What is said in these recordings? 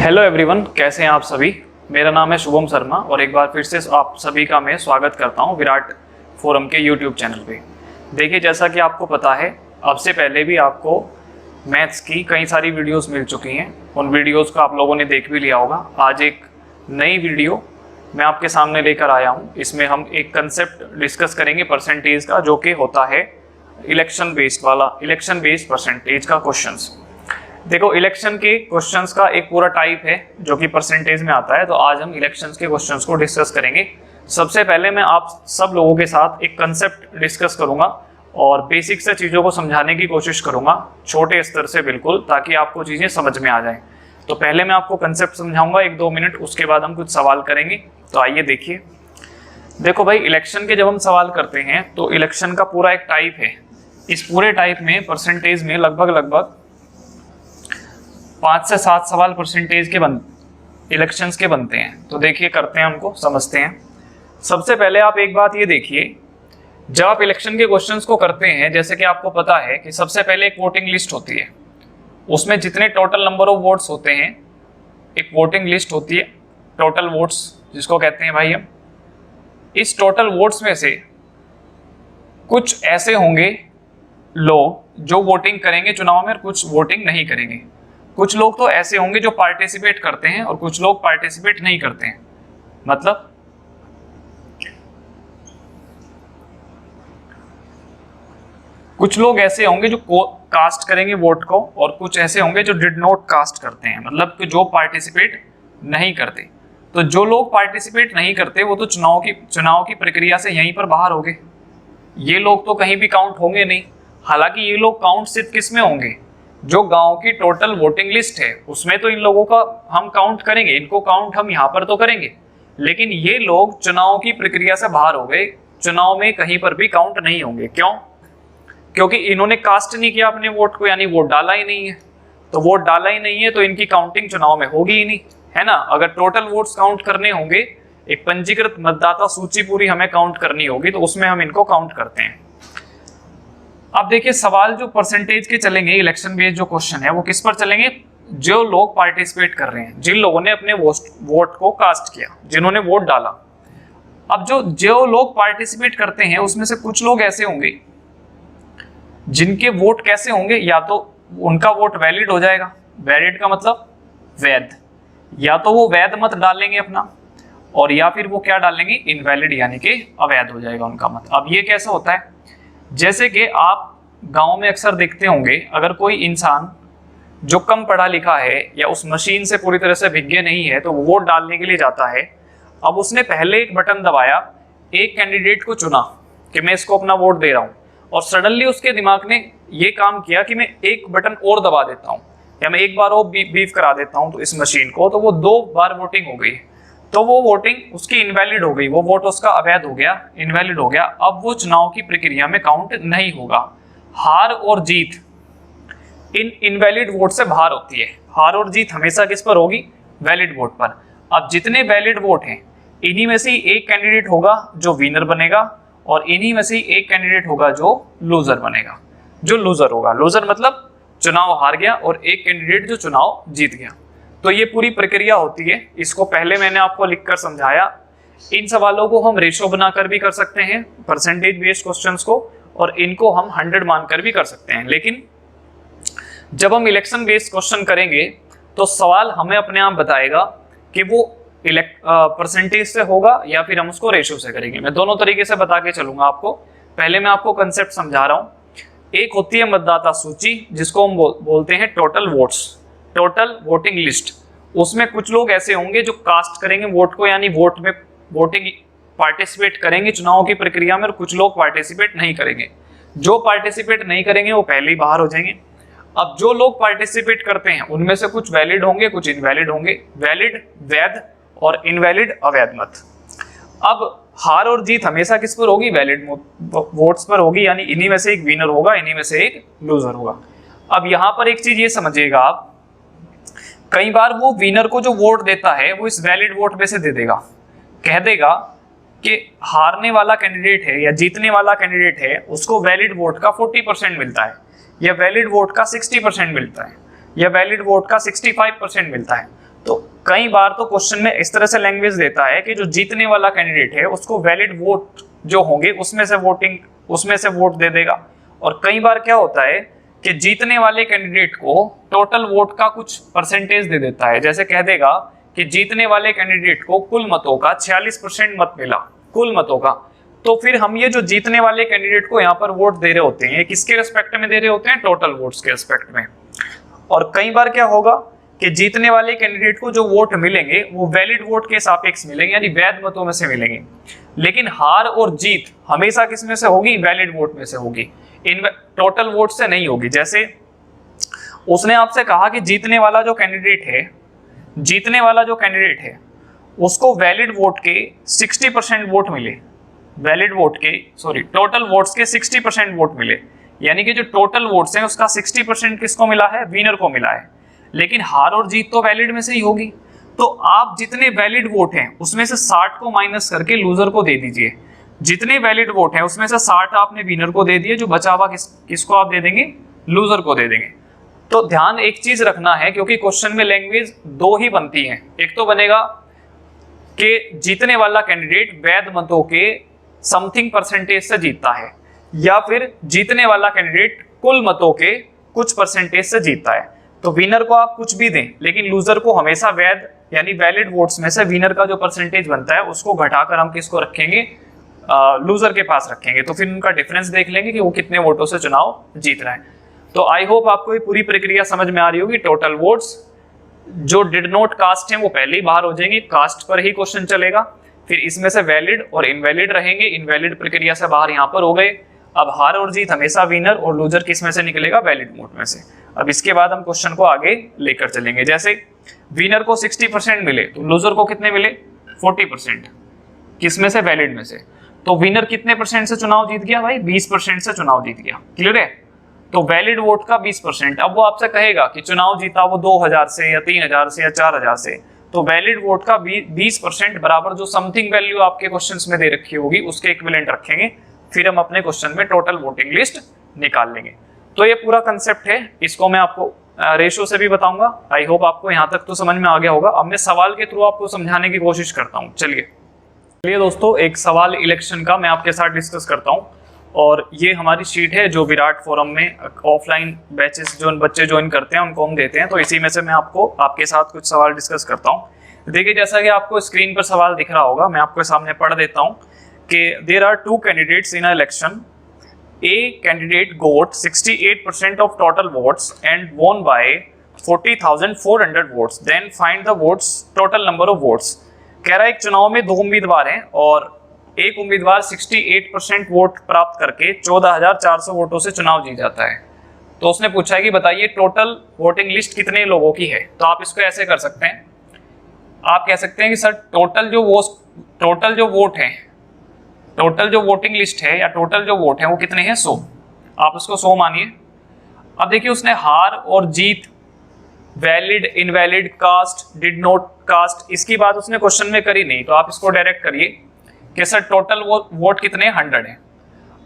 Hello everyone, कैसे हैं आप सभी। मेरा नाम है शुभम शर्मा और एक बार फिर से आप सभी का मैं स्वागत करता हूं विराट फोरम के यूट्यूब चैनल पे। देखिए, जैसा कि आपको पता है, अब से पहले भी आपको मैथ्स की कई सारी वीडियोस मिल चुकी हैं। उन वीडियोस को आप लोगों ने देख भी लिया होगा। आज एक नई वीडियो मैं आपके सामने लेकर आया हूँ। इसमें हम एक कंसेप्ट डिस्कस करेंगे परसेंटेज का, जो कि होता है इलेक्शन बेस्ड परसेंटेज का क्वेश्चंस। देखो, इलेक्शन के क्वेश्चंस का एक पूरा टाइप है जो कि परसेंटेज में आता है। तो आज हम इलेक्शंस के क्वेश्चंस को डिस्कस करेंगे। सबसे पहले मैं आप सब लोगों के साथ एक कंसेप्ट डिस्कस करूंगा और बेसिक से चीज़ों को समझाने की कोशिश करूंगा, छोटे स्तर से बिल्कुल, ताकि आपको चीज़ें समझ में आ जाएं। तो पहले मैं आपको कंसेप्ट समझाऊंगा 1-2 मिनट, उसके बाद हम कुछ सवाल करेंगे। तो आइए देखिए। देखो भाई, इलेक्शन के जब हम सवाल करते हैं तो इलेक्शन का पूरा एक टाइप है। इस पूरे टाइप में परसेंटेज में लगभग 5 से 7 सवाल परसेंटेज के इलेक्शंस के बनते हैं। तो देखिए, करते हैं, उनको समझते हैं। सबसे पहले आप एक बात ये देखिए, जब आप इलेक्शन के क्वेश्चंस को करते हैं, जैसे कि आपको पता है कि सबसे पहले एक वोटिंग लिस्ट होती है। उसमें जितने टोटल नंबर ऑफ वोट्स होते हैं, एक वोटिंग लिस्ट होती है, टोटल वोट्स जिसको कहते हैं भाई हम। इस टोटल वोट्स में से कुछ ऐसे होंगे लोग जो वोटिंग करेंगे चुनाव में और कुछ वोटिंग नहीं करेंगे। कुछ लोग तो ऐसे होंगे जो पार्टिसिपेट करते हैं और कुछ लोग पार्टिसिपेट नहीं करते हैं। मतलब कुछ लोग ऐसे होंगे जो कास्ट करेंगे वोट को और कुछ ऐसे होंगे जो डिड नॉट कास्ट करते हैं, मतलब कि जो पार्टिसिपेट नहीं करते। तो जो लोग पार्टिसिपेट नहीं करते वो तो चुनाव की प्रक्रिया से यहीं पर बाहर हो गए। ये लोग तो कहीं भी काउंट होंगे नहीं। हालांकि ये लोग काउंट सिर्फ किस में होंगे, जो गांव की टोटल वोटिंग लिस्ट है उसमें तो इन लोगों का हम काउंट करेंगे, इनको काउंट हम यहाँ पर तो करेंगे। लेकिन ये लोग चुनाव की प्रक्रिया से बाहर हो गए, चुनाव में कहीं पर भी काउंट नहीं होंगे। क्यों? क्योंकि इन्होंने कास्ट नहीं किया अपने वोट को, यानी वोट डाला ही नहीं है। तो वोट डाला ही नहीं है तो इनकी काउंटिंग चुनाव में होगी ही नहीं, है ना। अगर टोटल वोट्स काउंट करने होंगे, एक पंजीकृत मतदाता सूची पूरी हमें काउंट करनी होगी, तो उसमें हम इनको काउंट करते हैं। अब देखिए, सवाल जो परसेंटेज के चलेंगे, इलेक्शन बेस्ड जो क्वेश्चन है वो किस पर चलेंगे? जो लोग पार्टिसिपेट कर रहे हैं, जिन लोगों ने अपने वोट को कास्ट किया, जिन्होंने वोट डाला। अब जो लोग पार्टिसिपेट करते हैं उसमें से कुछ लोग ऐसे होंगे जिनके वोट कैसे होंगे, या तो उनका वोट वैलिड हो जाएगा। वैलिड का मतलब वैध। या तो वो वैध मत डालेंगे अपना, और या फिर वो क्या डालेंगे, इनवैलिड, यानी कि अवैध हो जाएगा उनका मत। अब ये कैसे होता है? जैसे कि आप गांव में अक्सर देखते होंगे, अगर कोई इंसान जो कम पढ़ा लिखा है या उस मशीन से पूरी तरह से विज्ञ नहीं है, तो वो वोट डालने के लिए जाता है। अब उसने पहले एक बटन दबाया, एक कैंडिडेट को चुना कि मैं इसको अपना वोट दे रहा हूं, और सडनली उसके दिमाग ने ये काम किया कि मैं एक बटन और दबा देता हूं, या मैं एक बार और बीफ करा देता हूं तो इस मशीन को, तो वो 2 बार वोटिंग हो गई। तो वो वोटिंग उसकी इनवैलिड हो गई, वो वोट उसका अवैध हो गया, इनवैलिड हो गया। अब वो चुनाव की प्रक्रिया में काउंट नहीं होगा। हार और जीत इन इनवैलिड वोट से बाहर होती है। हार और जीत हमेशा किस पर होगी? वैलिड वोट पर। अब जितने वैलिड वोट हैं, इन्हीं में से एक कैंडिडेट होगा जो विनर बनेगा, और इन्हीं में से एक कैंडिडेट होगा जो लूजर बनेगा। जो लूजर होगा, लूजर मतलब चुनाव हार गया, और एक कैंडिडेट जो चुनाव जीत गया। तो ये पूरी प्रक्रिया होती है। इसको पहले मैंने आपको लिखकर समझाया। इन सवालों को हम रेशो बनाकर भी कर सकते हैं, परसेंटेज बेस्ड क्वेश्चंस को, और इनको हम 100 मानकर भी कर सकते हैं। लेकिन जब हम इलेक्शन बेस्ड क्वेश्चन करेंगे तो सवाल हमें अपने आप बताएगा कि वो परसेंटेज से होगा या फिर हम उसको रेशो से करेंगे। मैं दोनों तरीके से बता के चलूंगा आपको। पहले मैं आपको कंसेप्ट समझा रहा हूं। एक होती है मतदाता सूची, जिसको हम बोलते हैं total votes, total voting list. उसमें कुछ लोग ऐसे होंगे जो कास्ट करेंगे वोट को, यानी वोटिंग पार्टिसिपेट करेंगे चुनाव की प्रक्रिया में, और कुछ लोग पार्टिसिपेट नहीं करेंगे। जो पार्टिसिपेट नहीं करेंगे वो पहले ही बाहर हो जाएंगे। अब जो लोग पार्टिसिपेट करते हैं उनमें से कुछ वैलिड होंगे, कुछ इनवैलिड होंगे। वैलिड वैध और इनवैलिड अवैध मत। अब हार और जीत हमेशा किस पर होगी? वैलिड वोट्स पर होगी, यानी इन्हीं में से एक विनर होगा, इन्हीं में से एक लूजर होगा। अब यहां पर एक चीज ये समझिएगा आप, कई बार वो विनर को जो वोट देता है वो इस वैलिड वोट में से दे देगा, कह देगा कि हारने वाला कैंडिडेट है या जीतने वाला कैंडिडेट है, उसको वैलिड वोट का 40% मिलता है, या वैलिड वोट का 60% मिलता है, या वैलिड वोट का 65% मिलता है। तो कई बार तो क्वेश्चन में इस तरह से लैंग्वेज देता है कि जो जीतने वाला कैंडिडेट है उसको वैलिड वोट जो होंगे उसमें से वोट दे देगा। और कई बार क्या होता है कि जीतने वाले कैंडिडेट को टोटल वोट का कुछ परसेंटेज दे देता है। जैसे कह देगा कि जीतने वाले कैंडिडेट को कुल मतों का 46% मत मिला, कुल मतों का। तो फिर हम ये जो जीतने वाले कैंडिडेट को यहाँ पर वोट दे रहे होते हैं, किसके रिस्पेक्ट में दे रहे होते हैं? टोटल वोट्स के रिस्पेक्ट में। और कई बार क्या होगा कि जीतने वाले कैंडिडेट को जो वोट मिलेंगे वो वैलिड वोट के सापेक्ष मिलेंगे, यानी वैध मतों में से मिलेंगे। लेकिन हार और जीत हमेशा किस में से होगी? वैलिड वोट में से होगी, इन टोटल वोट से नहीं होगी। जैसे उसने आपसे कहा कि जीतने वाला जो कैंडिडेट है उसको वैलिड वोट के 60% वोट मिले, टोटल वोट्स के 60% वोट मिले, यानी कि जो टोटल वोट्स हैं उसका 60% किसको मिला है? विनर को मिला है। लेकिन हार और जीत तो वैलिड में से ही होगी। तो आप जितने वैलिड वोट हैं उसमें से 60 को माइनस करके लूजर को दे दीजिए। जितने वैलिड वोट हैं उसमें से 60 आपने विनर को दे दिए, जो बचा हुआ किसको आप दे देंगे? लूजर को दे देंगे। तो ध्यान एक चीज रखना है, क्योंकि क्वेश्चन में लैंग्वेज दो ही बनती है। एक तो बनेगा कि जीतने वाला कैंडिडेट वैध मतों के समथिंग परसेंटेज से जीतता है, या फिर जीतने वाला कैंडिडेट कुल मतों के कुछ परसेंटेज से जीतता है। तो विनर को आप कुछ भी दें, लेकिन लूजर को हमेशा वैध यानी वैलिड वोट्स में से विनर का जो परसेंटेज बनता है उसको घटाकर हम किसको रखेंगे? लूजर के पास रखेंगे। तो फिर उनका डिफरेंस देख लेंगे कि वो कितने वोटों से चुनाव जीत रहा है। तो आई होप आपको ये पूरी प्रक्रिया समझ में आ रही होगी। टोटल वोट्स जो डिड नॉट कास्ट हैं वो पहले ही बाहर हो जाएंगे, कास्ट पर ही क्वेश्चन चलेगा। फिर इसमें से वैलिड और इनवैलिड रहेंगे, इनवैलिड प्रक्रिया से बाहर यहाँ पर हो गए। अब हार और जीत हमेशा विनर और लूजर किस में से निकलेगा? वैलिड वोट में से। अब इसके बाद हम क्वेश्चन को आगे लेकर चलेंगे। जैसे विनर को 60% मिले तो लूजर को कितने मिले? 40%। किस में से? वैलिड में से। तो विनर कितने परसेंट से चुनाव जीत गया भाई? 20% से चुनाव जीत गया। क्लियर है? तो वैलिड वोट का 20%। अब वो आपसे कहेगा कि चुनाव जीता वो 2000 से या 3000 से या 4000 से, तो वैलिड वोट का 20% बराबर जो समथिंग वैल्यू आपके क्वेश्चंस में दे रखी होगी उसके इक्विवेलेंट रखेंगे। फिर हम अपने क्वेश्चन में टोटल वोटिंग लिस्ट निकाल लेंगे। तो ये पूरा कंसेप्ट है, इसको मैं आपको रेशो से भी बताऊंगा। आई होप आपको यहाँ तक तो समझ में आ गया होगा। अब मैं सवाल के थ्रू आपको समझाने की कोशिश करता हूँ। चलिए दोस्तों, एक सवाल इलेक्शन का मैं आपके साथ डिस्कस करता हूँ। और ये हमारी शीट है जो विराट फोरम में ऑफलाइन बैचेस जो बच्चे ज्वाइन करते हैं उनको हम देते हैं। तो इसी में से मैं आपके साथ कुछ सवाल डिस्कस करता हूँ। देखिए, जैसा कि आपको स्क्रीन पर सवाल दिख रहा होगा, मैं आपके सामने पढ़ देता हूँ कि there are 2 candidates in election. A candidate got 68% of total votes and won by 40,400 votes. Then find the votes total number of votes. कह रहा है एक चुनाव में 2 उम्मीदवार हैं और एक उम्मीदवार 68% वोट प्राप्त करके 14,400 वोटों से चुनाव जीत जाता है। तो उसने पूछा है कि बताइए टोटल वोटिंग लिस्ट कितने लोगों की है। तो आप इसको ऐसे कर सकते हैं, आप कह सकते हैं कि सर टोटल जो वोटिंग लिस्ट है या टोटल जो वोट है वो कितने हैं? 100। आप उसको 100 मानिए। अब देखिए, उसने हार और जीत, valid, invalid, cast, did not cast, इसकी बात उसने क्वेश्चन में करी नहीं। तो आप इसको डायरेक्ट करिए कि सर टोटल वोट कितने? 100 है।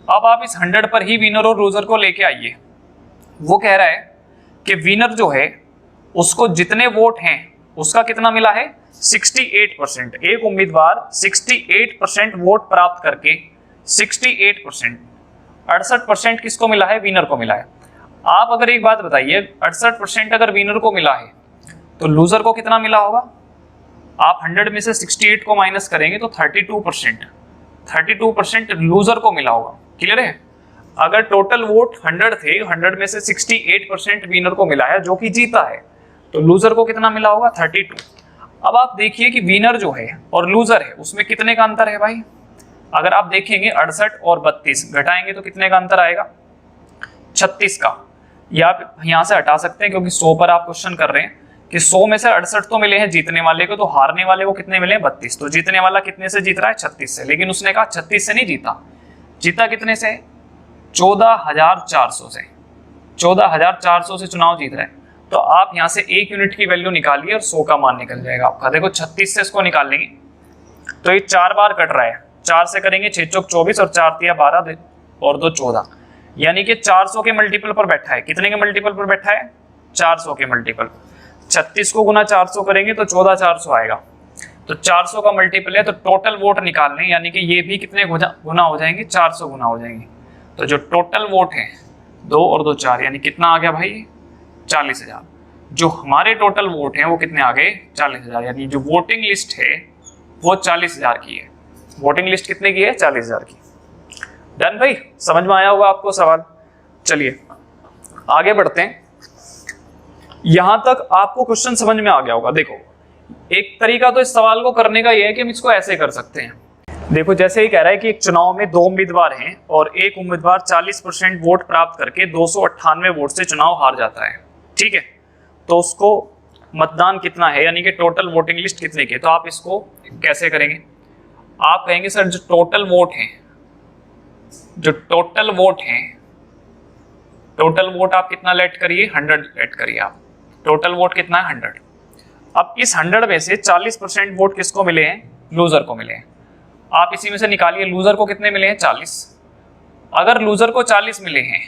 अब आप इस 100 पर ही विनर और लूजर को लेके आइए। वो कह रहा है कि विनर जो है उसको जितने वोट हैं उसका कितना मिला है? 68%। एक उम्मीदवार 68% वोट प्राप्त करके 68% किसको मिला है? विनर को मिला है। आप अगर एक बात बताइए, 68% अगर विनर को मिला है तो लूजर को कितना मिला होगा? आप 100 में से 68 को माइनस करेंगे तो 32% लूजर को मिला होगा। क्लियर है? अगर टोटल वोट 100 थे, 100 में से 68% विनर को मिला है जो कि जीता है, तो लूजर को कितना मिला होगा? 32। अब आप देखिए कि विनर जो है और लूजर है उसमें कितने का अंतर है भाई? अगर आप देखेंगे 68 और 32 घटाएंगे तो कितने का अंतर आएगा? 36 का। या आप यहाँ से हटा सकते हैं क्योंकि 100 पर आप क्वेश्चन कर रहे हैं कि 100 में से 68 तो मिले हैं जीतने वाले को, तो हारने वाले को कितने मिले हैं? 32। तो जीतने वाला कितने से जीत रहा है? 36 से। लेकिन उसने कहा 36 से नहीं जीता, जीता कितने से? 14,400 से। 14,400 से चुनाव जीत रहा है। तो आप यहाँ से 1 यूनिट की वैल्यू निकालिए और 100 का मान निकल जाएगा आपका। देखो 36 से इसको निकालेंगे तो ये 4 बार कट रहा है। 4 से करेंगे 6 चौक 24 और 4 तिया 12 और 2 14, यानी कि 400 के मल्टीपल पर बैठा है। कितने के मल्टीपल पर बैठा है? 400 के मल्टीपल। 36 को गुना 400 करेंगे तो 14400 आएगा। तो 400 का मल्टीपल है, तो टोटल वोट निकालने, यानी कि ये भी कितने गुना हो जाएंगे, 400 गुना हो जाएंगे। तो जो टोटल वोट है 2 और 2 4, यानी कितना आ गया भाई, 40,000। जो हमारे टोटल वोट हैं वो कितने आ गए, 40,000। यानी जो वोटिंग लिस्ट है वो 40,000 की है। वोटिंग लिस्ट कितने की है, 40,000 की। डन भाई, समझ में आया होगा आपको सवाल। चलिए आगे बढ़ते हैं। यहां तक आपको क्वेश्चन समझ में आ गया होगा। देखो एक तरीका तो इस सवाल को करने का यह है कि हम इसको ऐसे कर सकते हैं। देखो जैसे ही कह रहा है कि एक चुनाव में 2 उम्मीदवार हैं और एक उम्मीदवार 40% वोट प्राप्त करके 298 वोट से चुनाव हार जाता है, ठीक है। तो उसको मतदान कितना है, यानी कि टोटल वोटिंग लिस्ट कितने की है। तो आप इसको कैसे करेंगे, आप कहेंगे सर जो टोटल वोट है, जो टोटल वोट है, टोटल वोट आप कितना लेट करिए, 100 लेट करिए आप। टोटल वोट कितना है, 100। अब इस 100 में से 40% वोट किसको मिले हैं, लूजर को मिले हैं। आप इसी में से निकालिए लूजर को कितने मिले हैं, 40। अगर लूजर को 40 मिले हैं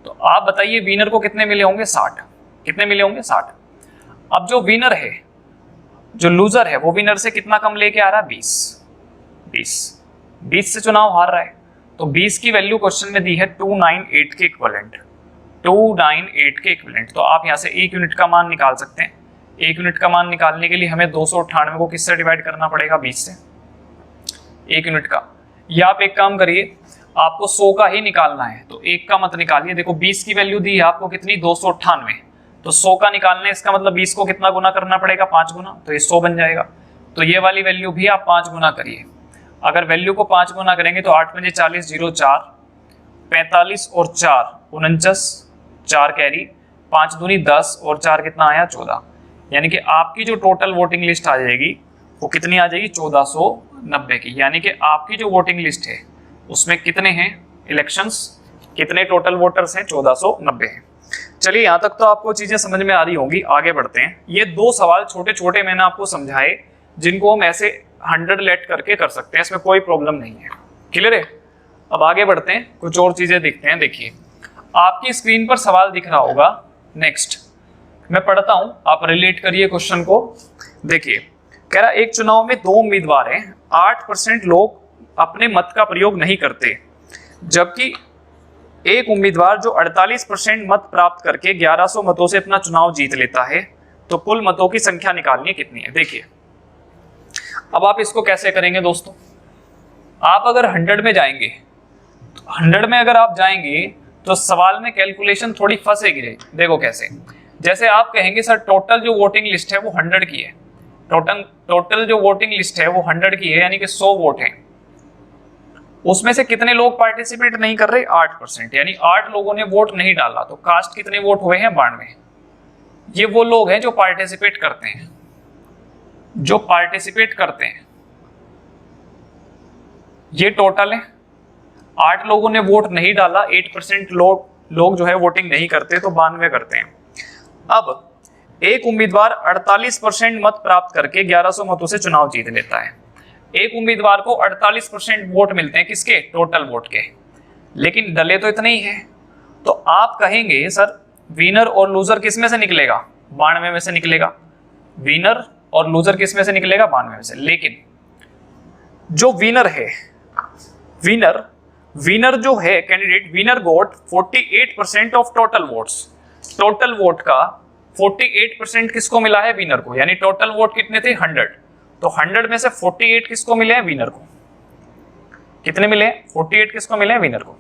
तो आप बताइए विनर को कितने मिले होंगे, 60। कितने मिले होंगे, 60। अब जो विनर है, जो लूजर है, वो विनर से कितना कम लेके आ रहा है, 20 से चुनाव हार रहा है। तो 20 की वैल्यू क्वेश्चन में दी है 298 के इक्विवेलेंट, 298 के इक्विवेलेंट। तो आप यहाँ से 1 यूनिट का मान निकाल सकते हैं। 1 यूनिट का मान निकालने के लिए हमें 298 को किससे डिवाइड करना पड़ेगा, 20 से। 1 यूनिट का, या आप एक काम करिए, आपको 100 का ही निकालना है तो 1 का मत निकालिए। देखो 20 की वैल्यू दी है आपको कितनी, 298। तो 100 का निकालना है, इसका मतलब 20 को कितना गुना करना पड़ेगा, 5 गुना। तो ये 100 बन जाएगा। तो ये वाली वैल्यू भी आप 5 गुना करिए। अगर वैल्यू को 5 गुना करेंगे तो 8 पंजे 40, 0 4, 45 और 4 49, 4 कैरी, 5 दूनी 10 और 4 कितना आया, 14। यानी कि आपकी जो टोटल वोटिंग लिस्ट आ जाएगी वो कितनी आ जाएगी, 1490 की। यानी कि आपकी जो वोटिंग लिस्ट है उसमें कितने हैं इलेक्शंस, कितने टोटल वोटर्स हैं, 1490 हैं। चलिए यहाँ तक तो आपको चीजें समझ में आ रही होंगी। आगे बढ़ते हैं। ये 2 सवाल छोटे छोटे मैंने आपको समझाए जिनको हम ऐसे 100 लेट करके कर सकते हैं, इसमें कोई प्रॉब्लम नहीं है। क्लियर है। अब आगे बढ़ते हैं, कुछ और चीजें देखते हैं। देखिए आपकी स्क्रीन पर सवाल दिख रहा होगा। नेक्स्ट मैं पढ़ता हूं, आप रिलेट करिए क्वेश्चन को। देखिए कह रहा एक चुनाव में 2 उम्मीदवार हैं, 8% लोग अपने मत का प्रयोग नहीं करते, जबकि एक उम्मीदवार जो 48% मत प्राप्त करके 1100 मतों से अपना चुनाव जीत लेता है। तो कुल मतों की संख्या निकालनी है कितनी है। देखिए अब आप इसको कैसे करेंगे दोस्तों, आप अगर 100 में जाएंगे, तो 100 में अगर आप जाएंगे तो सवाल में कैलकुलेशन थोड़ी फंसेगी। देखो कैसे, जैसे आप कहेंगे सर टोटल जो वोटिंग लिस्ट है वो 100 की है, टोटल जो वोटिंग लिस्ट है वो 100 की है, यानी कि 100 वोट हैं। उसमें से कितने लोग पार्टिसिपेट नहीं कर रहे, 8%, यानी 8 लोगों ने वोट नहीं डाला। तो कास्ट कितने वोट हुए हैं, 92। ये वो लोग हैं जो पार्टिसिपेट करते हैं, जो पार्टिसिपेट करते हैं, ये टोटल है। 8 लोगों ने वोट नहीं डाला, 8% लोग जो है वोटिंग नहीं करते, तो 92 करते हैं। अब एक उम्मीदवार 48% मत प्राप्त करके 1100 मतों से चुनाव जीत लेता है। एक उम्मीदवार को 48% वोट मिलते हैं, किसके, टोटल वोट के, लेकिन डले तो इतने ही हैं। तो आप कहेंगे सर विनर और लूजर किस में से निकलेगा, 92 में से निकलेगा। विनर और लूजर किस में से निकलेगा, 92 में से। लेकिन जो विनर है, विनर जो है candidate, winner got 48% of total votes. Total vote का 48% किसको मिला है, विनर को। यानी टोटल वोट कितने थे, 100। तो 100 में से 48 किसको मिले हैं, विनर को। कितने मिले हैं, 48 किसको मिले हैं, विनर को।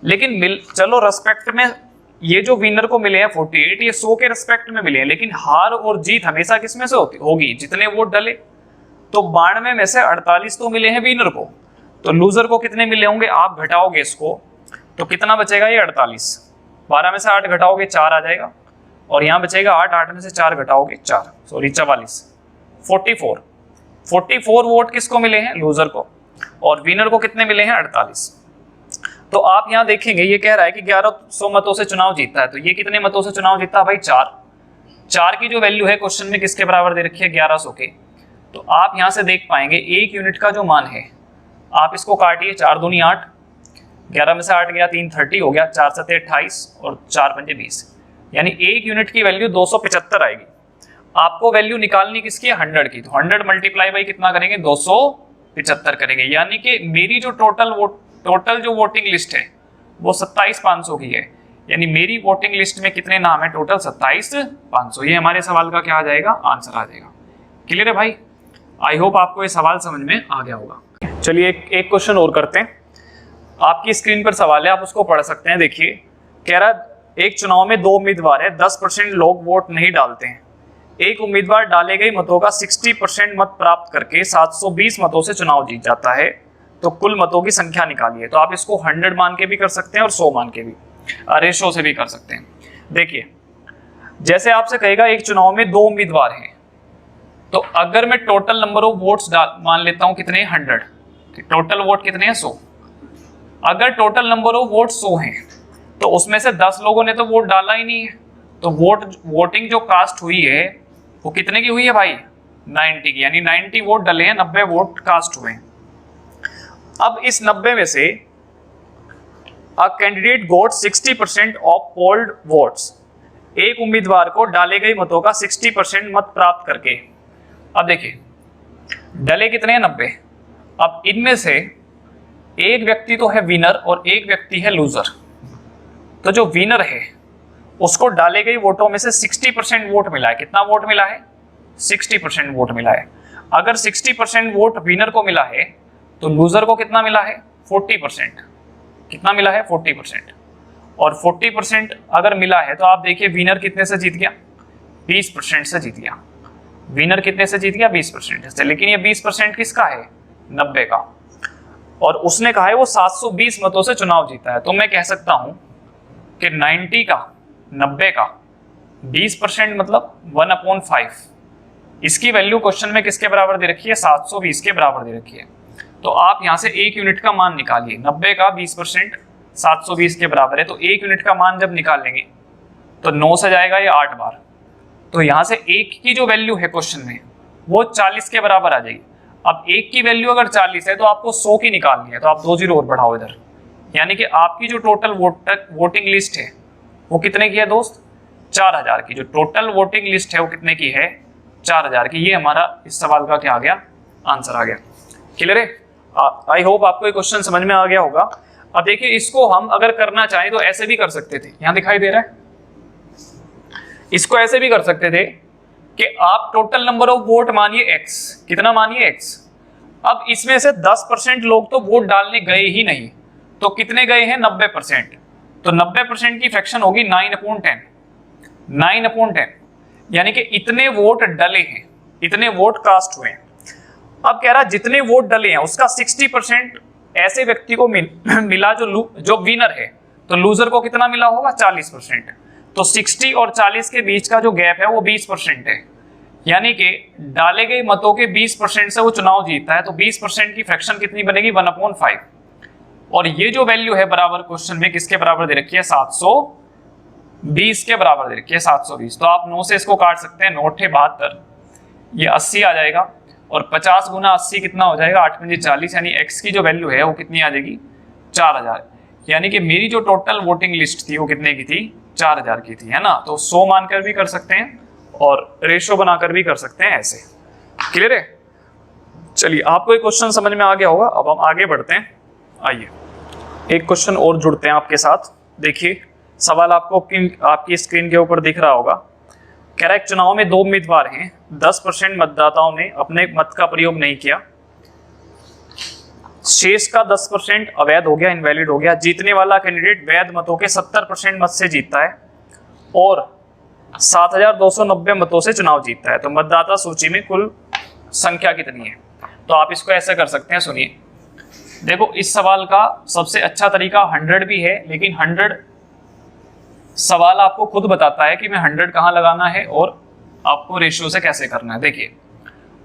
लेकिन चलो रेस्पेक्ट में ये जो विनर को मिले हैं 48, ये 100 के रेस्पेक्ट में मिले हैं, लेकिन हार और जीत हमेशा किसमें से होगी, जितने वोट डले। तो 92 में से 48 तो मिले हैं विनर को, तो लूजर को कितने मिले होंगे, आप घटाओगे इसको तो कितना बचेगा, ये 48। 12 में से 8 घटाओगे 4 आ जाएगा, और यहाँ बचेगा 8, 8 में से 4 घटाओगे 4, सॉरी 44, 44 वोट किसको मिले हैं, लूजर को, और विनर को कितने मिले हैं, 48। तो आप यहाँ देखेंगे ये कह रहा है कि 1100 मतों से चुनाव जीतता है, तो ये कितने मतों से चुनाव जीतता है भाई, 4 की जो वैल्यू है क्वेश्चन में किसके बराबर दे रखी है, 1100 के। तो आप यहाँ से देख पाएंगे 1 यूनिट का जो मान है, आप इसको काटिए, 4 दूनी 8, 11 में से 8 गया 3, 30 हो गया, 4 7 28 और 4 पंजे 20, यानी 1 यूनिट की वैल्यू 275 आएगी। आपको वैल्यू निकालनी किसकी है, 100 की। तो 100 मल्टीप्लाई बाई कितना करेंगे, 275 करेंगे। यानी कि मेरी जो टोटल जो वोटिंग लिस्ट है वो 27500 की है। यानी मेरी वोटिंग लिस्ट में कितने नाम है, टोटल 27500। ये हमारे सवाल का क्या आ जाएगा, आंसर आ जाएगा। क्लियर है भाई? आई होप आपको ये सवाल समझ में आ गया होगा। चलिए एक क्वेश्चन और करते हैं। आपकी स्क्रीन पर सवाल है, आप उसको पढ़ सकते हैं। देखिए, कह रहा एक चुनाव में 2 उम्मीदवार है, 10% लोग वोट नहीं डालते हैं। एक उम्मीदवार डाले गए मतों का 60% मत प्राप्त करके 720 मतों से चुनाव जीत जाता है, तो कुल मतों की संख्या निकालिए। तो आप इसको 100 मान के भी कर सकते हैं और 100 मान के भी, रेशो से भी कर सकते हैं। देखिए, जैसे आपसे कहेगा एक चुनाव में 2 उम्मीदवार हैं, तो अगर मैं टोटल नंबर ऑफ वोट्स मान लेता हूं कितने, 100, टोटल वोट कितने हैं, 100। अगर टोटल नंबर ऑफ वोट 100 हैं, तो उसमें से 10 लोगों ने तो वोट डाला ही नहीं है, तो वोटिंग जो कास्ट हुई है वो कितने की हुई है भाई, 90 की। यानी 90 वोट डले हैं, 90 वोट कास्ट हुए हैं। अब इस 90 में से a candidate got 60% of polled votes, एक उम्मीदवार को डाले गए मतों का 60% मत प्राप्त करके। अब देखिए, डले कितने हैं, 90। अब इनमें से एक व्यक्ति तो है विनर और एक व्यक्ति है लूजर। तो जो विनर है उसको डाले गए वोटों में से 60% वोट मिला है। कितना वोट मिला है, 60% वोट मिला है। अगर 60% वोट विनर को मिला है तो लूजर को कितना मिला है, 40%। कितना मिला है, 40%। और 40% अगर मिला है तो आप देखिए विनर कितने से जीत गया, 20% से जीत गया। विनर कितने से जीत गया, 20% से। लेकिन ये 20% किसका है, 90 का। और उसने कहा है वो 720 मतों से चुनाव जीता है। तो मैं कह सकता हूं कि 90 का 90 का 20% मतलब 1/5। इसकी वैल्यू क्वेश्चन में किसके बराबर दे रखी है, 720 के बराबर दे रखी है। तो आप यहां से 1 यूनिट का मान निकालिए। 90 का 20% 720 के बराबर है, तो 1 यूनिट का मान जब निकालेंगे तो 9 से जाएगा ये 8 बार। तो यहां से 1 की जो वैल्यू है क्वेश्चन में वो 40 के बराबर आ जाएगी। अब 1 की वैल्यू अगर 40 है तो आपको 100 की निकालनी है, तो आप 2 जीरो और बढ़ाओ इधर। यानी कि आपकी जो टोटल वोटिंग लिस्ट है वो कितने की है दोस्त, 4000 की। जो टोटल वोटिंग लिस्ट है वो कितने की है, 4000 की। ये हमारा इस सवाल का क्या आ गया, आंसर आ गया। क्लियर है? आई होप आपको ये क्वेश्चन समझ में आ गया होगा। अब देखिए, इसको हम अगर करना चाहें तो ऐसे भी कर सकते थे। यहां दिखाई दे रहा है, इसको ऐसे भी कर सकते थे कि आप टोटल नंबर ऑफ वोट मानिए x, कितना मानिए x। अब इसमें से 10% लोग तो वोट डालने गए ही नहीं, तो कितने गए हैं, 90%। तो 90% की फ्रैक्शन होगी 9/10, 9/10। यानी कि इतने वोट डले हैं, इतने वोट कास्ट हुए हैं। अब कह रहा जितने वोट डले हैं उसका 60% ऐसे व्यक्ति को मिला जो विनर है, तो लूजर को कितना मिला होगा, 40%। तो 60 और 40 के बीच का जो गैप है वो 20% है। यानी कि डाले गए मतों के 20% से वो चुनाव जीतता है। तो 20% की फ्रैक्शन कितनी बनेगी, 1/5। और ये जो वैल्यू है बराबर क्वेश्चन में किसके बराबर दे रखी है, 720 के बराबर दे रखी है, 720। तो आप 9 से इसको काट सकते हैं, 9 × 72, ये 80 आ जाएगा। और 50 × 80 कितना हो जाएगा, 8 × 40। यानी x की जो वैल्यू है वो कितनी आ जाएगी, 4000। यानी कि मेरी जो टोटल वोटिंग लिस्ट थी वो कितने की थी, 4000 की थी, है ना। तो 100 मानकर भी कर सकते हैं और रेशो बनाकर भी कर सकते हैं ऐसे। क्लियर है? चलिए, आपको एक क्वेश्चन समझ में आ गया होगा। अब हम आगे बढ़ते हैं। आइए एक क्वेश्चन और जुड़ते हैं आपके साथ। देखिए, सवाल आपको आपकी स्क्रीन के ऊपर दिख रहा होगा। कह रहा है चुनाव में 2 उम्मीदवार हैं, 10% मतदाताओं ने अपने मत का प्रयोग नहीं किया, शेष का 10% अवैध हो गया, इनवैलिड हो गया। जीतने वाला कैंडिडेट वैध मतों के 70% मत से जीतता है और 7290 मतों से चुनाव जीतता है। तो मतदाता सूची में कुल संख्या कितनी है। तो आप इसको ऐसे कर सकते हैं, सुनिए। देखो, इस सवाल का सबसे अच्छा तरीका 100 भी है, लेकिन 100 सवाल आपको खुद बताता है कि मैं 100 कहाँ लगाना है और आपको रेशियो से कैसे करना है। देखिए,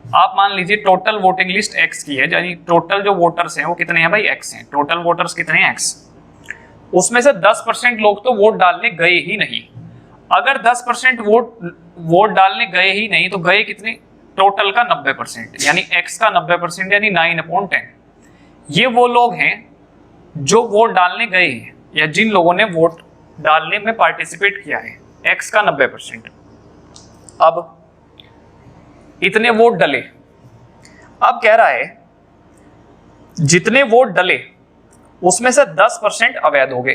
आप मान लीजिए टोटल वोटिंग लिस्ट x की है, यानी टोटल जो वोटर्स हैं वो कितने हैं भाई, x हैं। टोटल वोटर्स कितने हैं, x। उसमें से 10% लोग तो वोट डालने गए ही नहीं। अगर 10% वोट डालने गए ही नहीं तो गए कितने, टोटल का 90%, यानी x का 90%, यानी 9/10। ये वो लोग हैं जो वोट डालने गए हैं या जिन लोगों ने वोट डालने में पार्टिसिपेट किया है, x का 90%। अब इतने वोट डले। अब कह रहा है जितने वोट डले उसमें से 10% अवैध हो गए।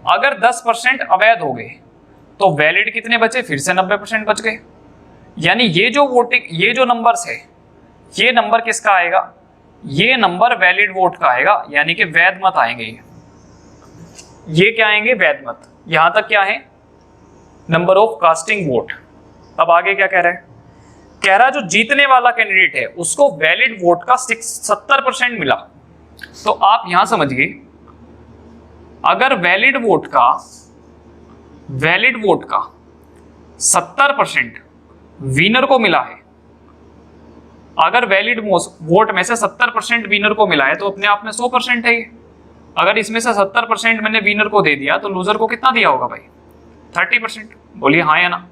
अगर 10% अवैध हो गए तो वैलिड कितने बचे, फिर से 90% बच गए। यानी ये जो वोटिंग, ये जो नंबर्स है, ये नंबर किसका आएगा, ये नंबर वैलिड वोट का आएगा, यानी कि वैध मत आएंगे। ये क्या आएंगे, वैध मत। यहां तक क्या है, नंबर ऑफ कास्टिंग वोट। अब आगे क्या कह रहा है, कह रहा है जो जीतने वाला कैंडिडेट है उसको वैलिड वोट का 70% मिला। तो आप यहां समझिए, अगर वैलिड वोट का 70% विनर को मिला है, अगर वैलिड वोट में से 70% विनर को मिला है तो अपने आप में 100% है ये। अगर इसमें से 70% मैंने विनर को दे दिया तो लूजर को कितना दिया होगा भाई, 30%। बोलिए हाँ या ना।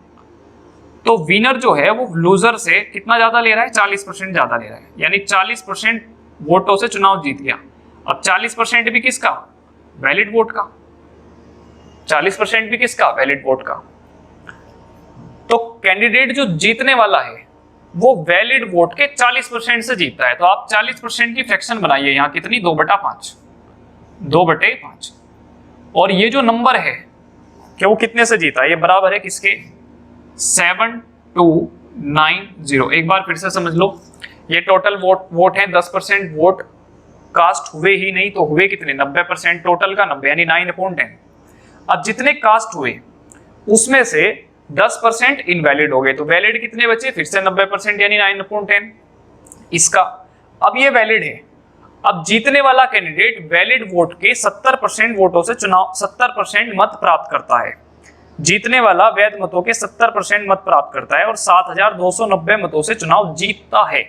तो विनर जो है वो लूजर से कितना ज्यादा ले रहा है, 40% ज्यादा ले रहा है, यानी 40% वोटों से चुनाव जीत गया। अब 40% भी किसका, वैलिड वोट का। 40% भी किसका, वैलिड वोट का। तो कैंडिडेट जो जीतने वाला है वो वैलिड वोट के 40% से जीतता है। तो आप 40% की फ्रैक्शन बनाइए, यहां कितनी, 2/5, 2/5। और ये जो नंबर है कि वो कितने से जीता है, ये बराबर है किसके, 7290। एक बार फिर से समझ लो, ये टोटल वोट है, 10% वोट कास्ट हुए ही नहीं तो हुए कितने, 90%, टोटल का 90 यानी 9/10। अब जितने कास्ट हुए उसमें से 10% इनवैलिड हो गए, तो वैलिड कितने बचे, फिर से 90% यानी 9/10 इसका। अब ये वैलिड है। अब जीतने वाला कैंडिडेट वैलिड वोट के 70% वोटों से चुनाव 70% मत प्राप्त करता है। जीतने वाला वैध मतों के 70% मत प्राप्त करता है और 7290 मतों से चुनाव जीतता है।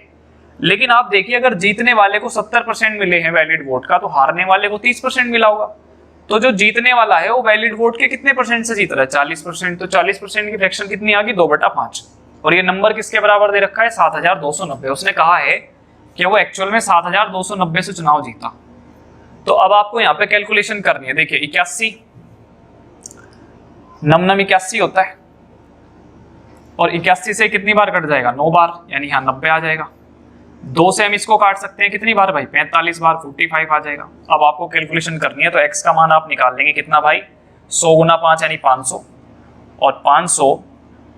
लेकिन आप देखिए, अगर जीतने वाले को 70% मिले हैं वैलिड वोट का, तो हारने वाले को 30% मिला होगा। तो जो जीतने वाला है वो वैलिड वोट के कितने परसेंट से जीत रहा है, 40%। तो 40% की फ्रैक्शन कितनी आ गई, 2/5। और ये नंबर किसके बराबर दे रखा है, 7290। उसने कहा है कि वो एक्चुअल में 7290 से चुनाव जीता। तो अब आपको यहाँ पे कैलकुलेशन करनी है। देखिए 81 नम 81 होता है, और 81 से कितनी बार कट जाएगा, 9 बार, यानी यहाँ 90 आ जाएगा। 2 से हम इसको काट सकते हैं कितनी बार भाई, 45 बार, 45 आ जाएगा। अब आपको कैलकुलेशन करनी है, तो x का मान आप निकाल लेंगे कितना भाई, 100 गुना 5 यानी 500, और 500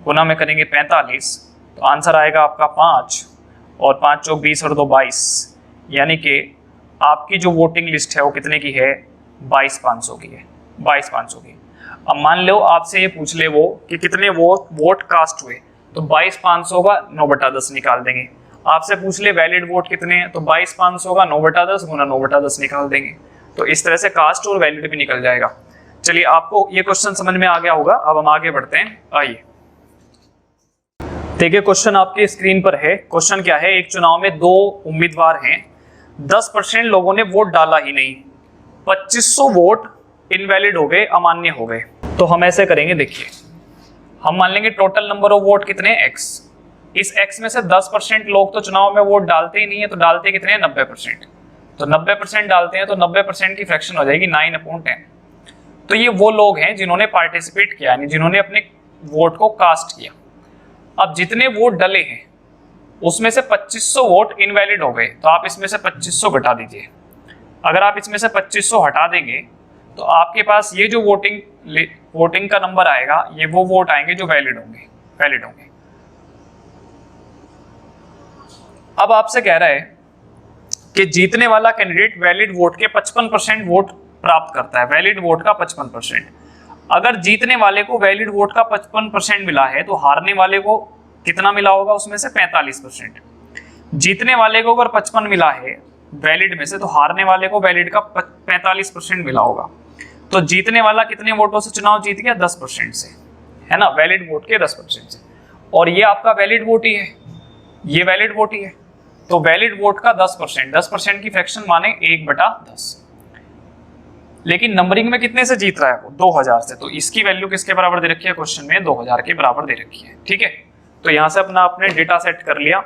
गुना में करेंगे 45, तो आंसर आएगा आपका 5, और 5 चौक 20 और 2 22, यानी कि आपकी जो वोटिंग लिस्ट है वो कितने की है, 22500 की है, 22500 की। अब मान लो आपसे ये पूछ ले वो कि कितने वोट कास्ट हुए, तो 22500 का 9/10 निकाल देंगे। आपसे पूछ ले वैलिड वोट कितने हैं, तो 22500 का 9/10 गुना 9/10 निकाल देंगे। तो इस तरह से कास्ट और वैलिड भी निकल जाएगा। चलिए, आपको ये क्वेश्चन समझ में आ गया होगा। अब हम आगे बढ़ते हैं, आइए देखिए क्वेश्चन आपके स्क्रीन पर है। क्वेश्चन क्या है, एक चुनाव में 2 उम्मीदवार हैं, 10% लोगों ने वोट डाला ही नहीं, 2500 वोट इनवैलिड हो गए, अमान्य हो गए। तो हम ऐसे करेंगे, देखिए हम मान लेंगे टोटल नंबर ऑफ वोट कितने हैं, x। इस x में से 10% लोग तो चुनाव में वोट डालते ही नहीं है, तो डालते कितने हैं, 90%। तो 90% डालते हैं तो 90% की फ्रैक्शन हो जाएगी 9/10। तो ये वो लोग हैं जिन्होंने पार्टिसिपेट किया, यानी जिन्होंने अपने वोट को कास्ट किया। अब जितने वोट डले हैं उसमें से 2500 वोट इनवैलिड हो गए, तो आप इसमें से 2500 घटा दीजिए। अगर आप इसमें से 2500 हटा देंगे तो आपके पास ये जो वोटिंग का नंबर आएगा, ये वो वोट आएंगे जो वैलिड होंगे। अब आपसे कह रहा है कि जीतने वाला कैंडिडेट वैलिड वोट के 55% वोट प्राप्त करता है, वैलिड वोट का 55%। अगर जीतने वाले को वैलिड वोट का 55% मिला है तो हारने वाले को कितना मिला होगा, उसमें से 45%। जीतने वाले को अगर 55 मिला है वैलिड में से, तो हारने वाले को वैलिड का 45% मिला होगा। तो जीतने वाला कितने वोटों से चुनाव जीत गया, 10% से, है ना, वैलिड वोट के 10% से। और ये आपका वैलिड वोट ही है, ये वैलिड वोट ही है। तो वैलिड वोट का 10% की फ्रैक्शन माने 1/10। लेकिन नंबरिंग में कितने से जीत रहा है वो, 2000 से। तो इसकी वैल्यू किसके बराबर दे रखी है, क्वेश्चन में 2000 के बराबर दे रखी है। ठीक है, तो यहां से अपना आपने डेटा सेट कर लिया।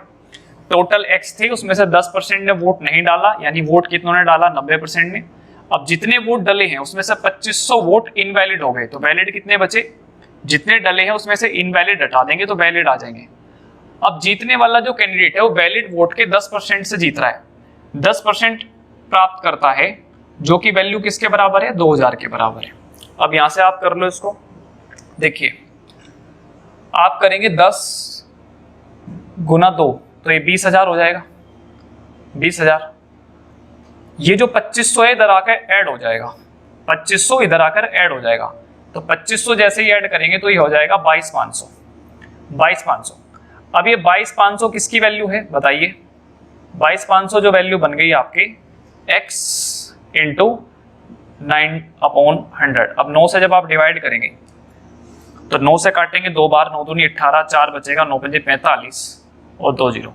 टोटल x थे, उसमें से 10% ने वोट नहीं डाला, यानी वोट कितनों ने डाला, 90% ने। अब जितने वोट डले हैं उसमें से 2500 वोट इनवैलिड हो गए, तो वैलिड कितने बचे, जितने डले हैं उसमें से इनवैलिड हटा देंगे तो वैलिड आ जाएंगे। अब जीतने वाला जो कैंडिडेट है वो वैलिड वोट के 10% से जीत रहा है, 10% प्राप्त करता है, जो कि वैल्यू किसके बराबर है, 2000 के बराबर है। अब यहां से आप कर लो इसको, देखिए आप करेंगे 10 गुना 2 तो ये 20,000 हो जाएगा, 20,000। ये जो 2500 है इधर आकर ऐड हो जाएगा, 2500 इधर आकर ऐड हो जाएगा, तो 2500 जैसे ही ऐड करेंगे तो ये हो जाएगा 22,500, 22,500। अब ये 22,500 किसकी वैल्यू है बताइए, 22,500 जो वैल्यू बन गई आपके x इंटू 9/100। अब 9 से जब आप डिवाइड करेंगे तो 9 से काटेंगे 2 बार, 9 दूनी 18, 4 बचेगा, 9 पंजे 45 और 2 0।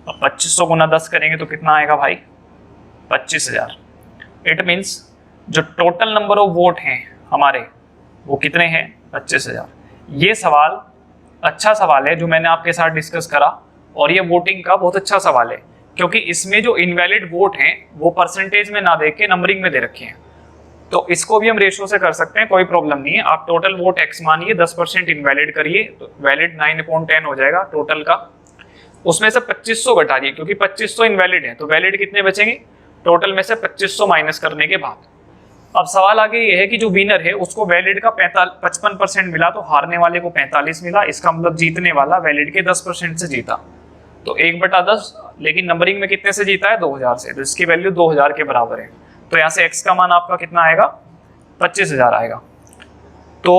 अब 2500 गुना 10 करेंगे तो कितना आएगा भाई, 25,000। इट मीन्स जो टोटल नंबर ऑफ वोट हैं हमारे वो कितने हैं, 25,000। ये सवाल अच्छा सवाल है जो मैंने आपके साथ डिस्कस करा, और ये वोटिंग का बहुत अच्छा सवाल है, क्योंकि इसमें जो इनवैलिड वोट हैं वो परसेंटेज में ना देख के नंबरिंग में दे रखे हैं। तो इसको भी हम रेशो से कर सकते हैं, कोई प्रॉब्लम नहीं है। आप टोटल वोट x मानिए, 10% इनवैलिड करिए तो वैलिड 9/10 हो जाएगा टोटल का। उसमें से 2500 घटा दिए, क्योंकि 2500 इनवैलिड है तो वैलिड कितने बचेंगे, टोटल में से 2500 माइनस करने के बाद। अब सवाल आगे ये है कि जो विनर है उसको वैलिड का 55% मिला, तो हारने वाले को 45 मिला। इसका मतलब जीतने वाला वैलिड के 10% से जीता, तो 1/10, लेकिन नंबरिंग में कितने से जीता है, 2000 से, तो इसकी वैल्यू 2000 के बराबर है। तो यहाँ से x का मान आपका कितना आएगा, 25,000 आएगा। तो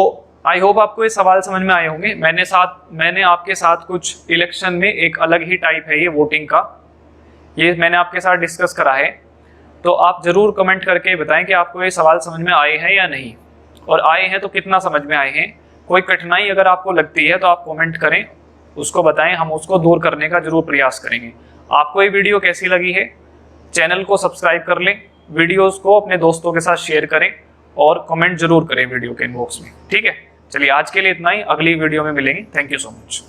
आई होप आपको ये सवाल समझ में आए होंगे। मैंने आपके साथ कुछ इलेक्शन में एक अलग ही टाइप है ये वोटिंग का, ये मैंने आपके साथ डिस्कस करा है। तो आप जरूर कमेंट करके बताएं कि आपको ये सवाल समझ में आए हैं या नहीं, और आए हैं तो कितना समझ में आए हैं। कोई कठिनाई अगर आपको लगती है तो आप कमेंट करें, उसको बताएं, हम उसको दूर करने का जरूर प्रयास करेंगे। आपको ये वीडियो कैसी लगी है, चैनल को सब्सक्राइब कर लें, वीडियोस को अपने दोस्तों के साथ शेयर करें और कमेंट जरूर करें वीडियो के इनबॉक्स में, ठीक है। चलिए आज के लिए इतना ही, अगली वीडियो में मिलेंगे। Thank you so much.